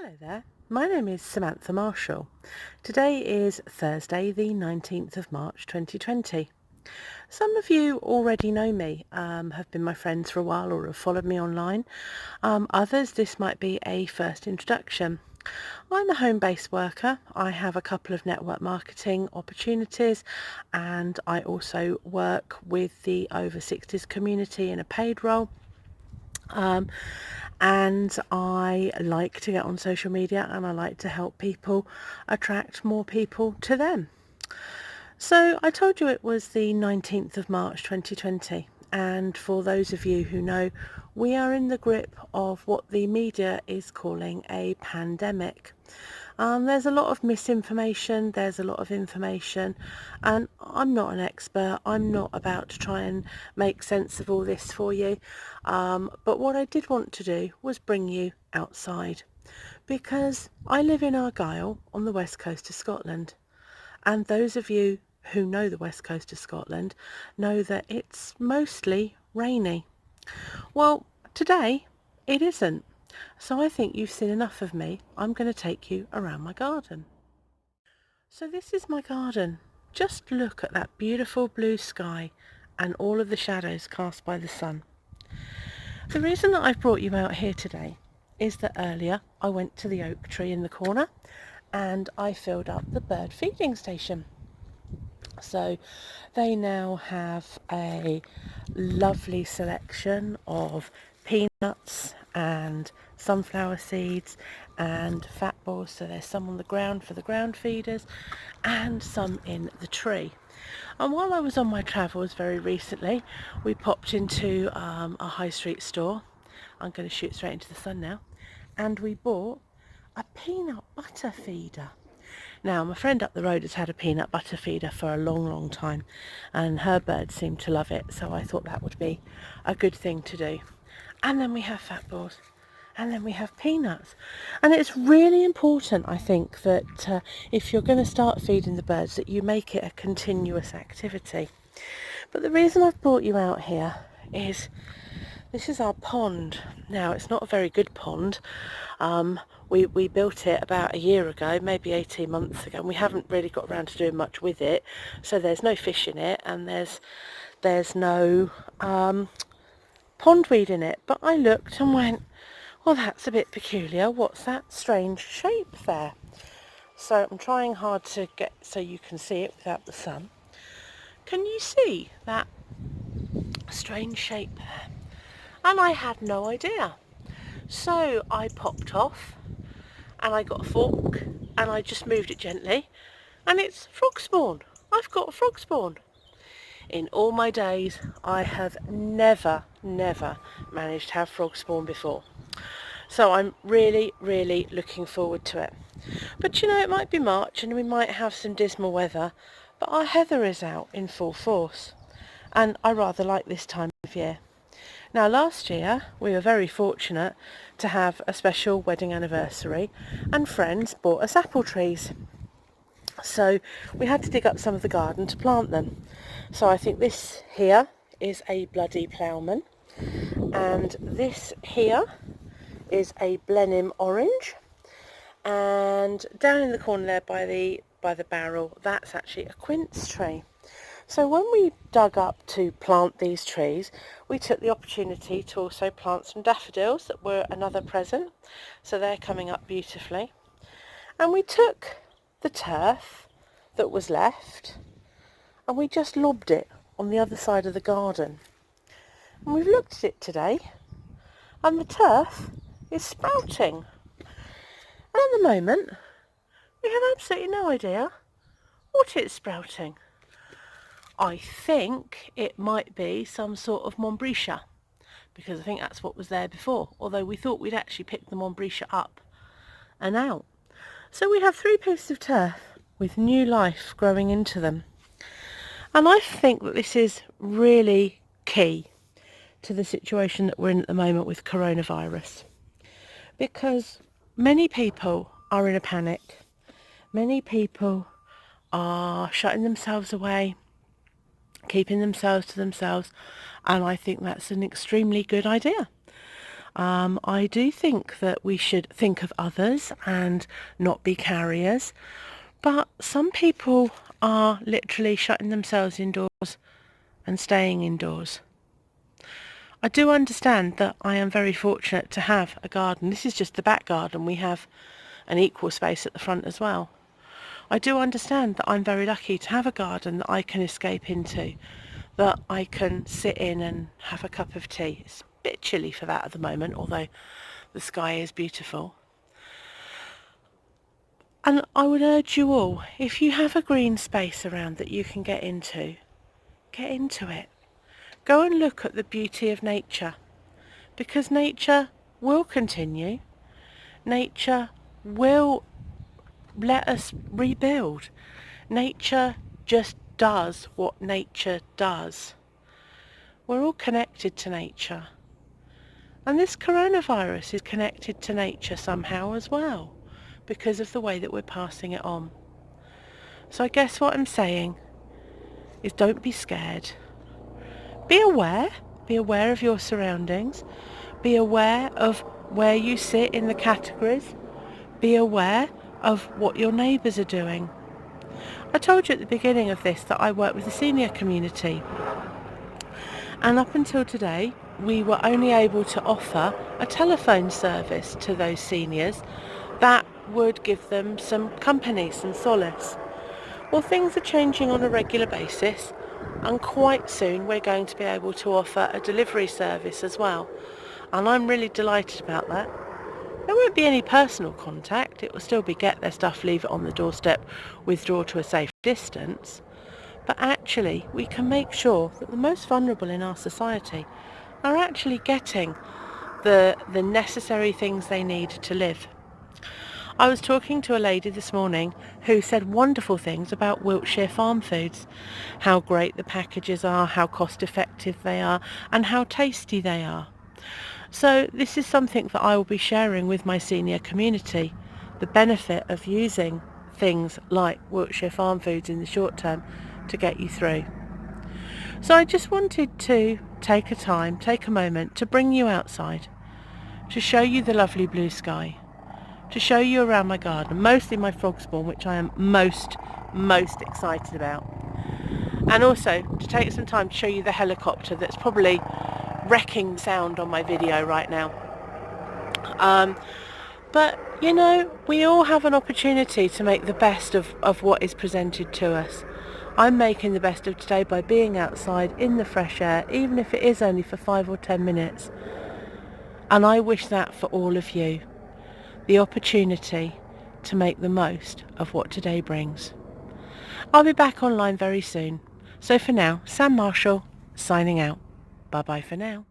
Hello there, my name is Samantha Marshall. Today is Thursday the 19th of March 2020. Some of you already know me, have been my friends for a while or have followed me online. Others, this might be a first introduction. I'm a home-based worker. I have a couple of network marketing opportunities and I also work with the over 60s community in a paid role. And I like to get on social media and I like to help people attract more people to them. So I told you it was the 19th of March 2020, and for those of you who know, we are in the grip of what the media is calling a pandemic. There's a lot of misinformation, there's a lot of information, and I'm not an expert. I'm not about to try and make sense of all this for you. But what I did want to do was bring you outside, because I live in Argyll on the west coast of Scotland. And those of you who know the west coast of Scotland know that it's mostly rainy. Well, today it isn't. So I think you've seen enough of me. I'm going to take you around my garden. So this is my garden. Just look at that beautiful blue sky and all of the shadows cast by the sun. The reason that I've brought you out here today is that earlier I went to the oak tree in the corner and I filled up the bird feeding station. So they now have a lovely selection of peanuts and sunflower seeds and fat balls. So there's some on the ground for the ground feeders and some in the tree. And while I was on my travels very recently, we popped into a high street store. I'm going to shoot straight into the sun now. And we bought a peanut butter feeder. Now, my friend up the road has had a peanut butter feeder for a long time, and her birds seem to love it, so I thought that would be a good thing to do. And then we have fat balls, and then we have peanuts. And it's really important, I think, that if you're going to start feeding the birds, that you make it a continuous activity. But the reason I've brought you out here is this is our pond. Now, it's not a very good pond. We built it about a year ago, maybe 18 months ago, and we haven't really got around to doing much with it. So there's no fish in it, and there's no pondweed in it. But I looked and went, well, that's a bit peculiar. What's that strange shape there? So I'm trying hard to get so you can see it without the sun. Can you see that strange shape there? And I had no idea. So I popped off and I got a fork and I just moved it gently and it's frog spawn. I've got frog spawn. In all my days, I have never managed to have frog spawn before. So I'm really looking forward to it. But you know, it might be March and we might have some dismal weather, but our heather is out in full force. And I rather like this time of year. Now, last year we were very fortunate to have a special wedding anniversary and friends bought us apple trees. So we had to dig up some of the garden to plant them. So I think this here is a bloody ploughman and this here is a Blenheim orange, and down in the corner there by the barrel, that's actually a quince tree. So when we dug up to plant these trees, we took the opportunity to also plant some daffodils that were another present. So they're coming up beautifully. And we took the turf that was left and we just lobbed it on the other side of the garden. And we've looked at it today and the turf is sprouting. And at the moment, we have absolutely no idea what it's sprouting. I think it might be some sort of Montbretia, because I think that's what was there before, although we thought we'd actually picked the Montbretia up and out. So we have 3 pieces of turf with new life growing into them. And I think that this is really key to the situation that we're in at the moment with coronavirus, because many people are in a panic. Many people are shutting themselves away, keeping themselves to themselves, and I think that's an extremely good idea. I do think that we should think of others and not be carriers, but some people are literally shutting themselves indoors and staying indoors. I do understand that I am very fortunate to have a garden. This is just the back garden. We have an equal space at the front as well. I do understand that I'm very lucky to have a garden that I can escape into, that I can sit in and have a cup of tea. It's a bit chilly for that at the moment, although the sky is beautiful. And I would urge you all, if you have a green space around that you can get into it. Go and look at the beauty of nature, because nature will continue. Nature will let us rebuild. Nature just does what nature does. We're all connected to nature. And this coronavirus is connected to nature somehow as well, because of the way that we're passing it on. So I guess what I'm saying is, don't be scared. Be aware of your surroundings. Be aware of where you sit in the categories. Be aware of what your neighbours are doing. I told you at the beginning of this that I work with the senior community. And up until today, we were only able to offer a telephone service to those seniors that would give them some company, some solace. Well, things are changing on a regular basis, and quite soon we're going to be able to offer a delivery service as well. And I'm really delighted about that. There won't be any personal contact. It will still be get their stuff, leave it on the doorstep, withdraw to a safe distance. But actually, we can make sure that the most vulnerable in our society are actually getting the necessary things they need to live. I was talking to a lady this morning who said wonderful things about Wiltshire Farm Foods, how great the packages are, how cost effective they are, and how tasty they are. So this is something that I will be sharing with my senior community, the benefit of using things like Wiltshire Farm Foods in the short term to get you through. So I just wanted to take a moment to bring you outside, to show you the lovely blue sky, to show you around my garden, mostly my frog spawn, which I am most excited about, and also to take some time to show you the helicopter that's probably wrecking sound on my video right now. But you know, we all have an opportunity to make the best of what is presented to us. I'm making the best of today by being outside in the fresh air, even if it is only for 5 or 10 minutes. And I wish that for all of you. The opportunity to make the most of what today brings. I'll be back online very soon. So for now, Sam Marshall signing out. Bye bye for now.